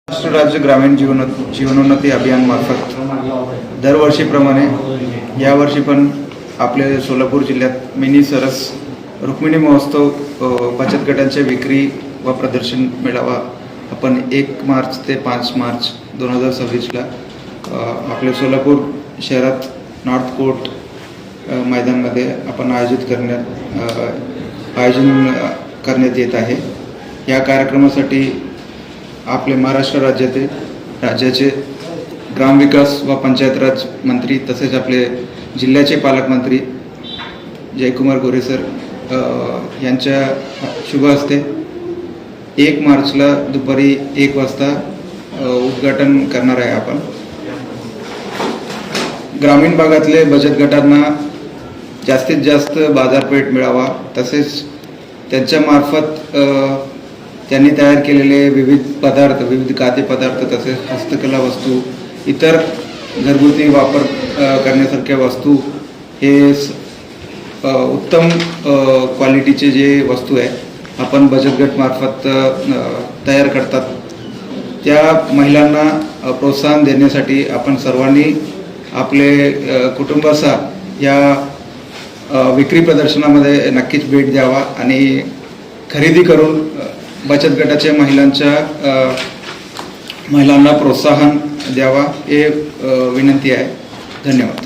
महाराष्ट्र राज्य ग्रामीण जीवनोन्नती अभियान मार्फत दरवर्षीप्रमाणे यावर्षी पण आपले सोलापूर जिल्ह्यात मिनी सरस रुक्मिणी महोत्सव बचत गटांच्या विक्री व प्रदर्शन मेळावा आपण 1 मार्च ते 5 मार्च 2026ला आपले सोलापूर शहरात नॉर्थ कोर्ट मैदानामध्ये आपण आयोजन करण्यात येत आहे। या कार्यक्रमासाठी आपले महाराष्ट्र राज्याचे ग्रामविकास व पंचायत राज मंत्री तसेच आपले जिल्ह्याचे पालकमंत्री जयकुमार गोरे सर यांच्या शुभ हस्ते 1 मार्चला दुपारी 1 वाजता उद्घाटन करणार आहे। आपण ग्रामीण भागातले बचत गटांना जास्तीत जास्त बाजारपेठ मिळावा तसेच त्यांच्या मार्फत त्यांनी तयार केलेले विविध खाद्यपदार्थ तसेच हस्तकला वस्तू इतर घरगुती वापर करण्यासारख्या वस्तू हे उत्तम क्वालिटीचे जे वस्तू आहे आपण बचत गट मार्फत तयार करतात। त्या महिलांना प्रोत्साहन देण्यासाठी आपण सर्वांनी आपले कुटुंबासह या विक्री प्रदर्शनामध्ये नक्कीच भेट द्यावा आणि खरेदी करून बचत गटाच्या महिलांना प्रोत्साहन द्यावा हे विनंती आहे। धन्यवाद।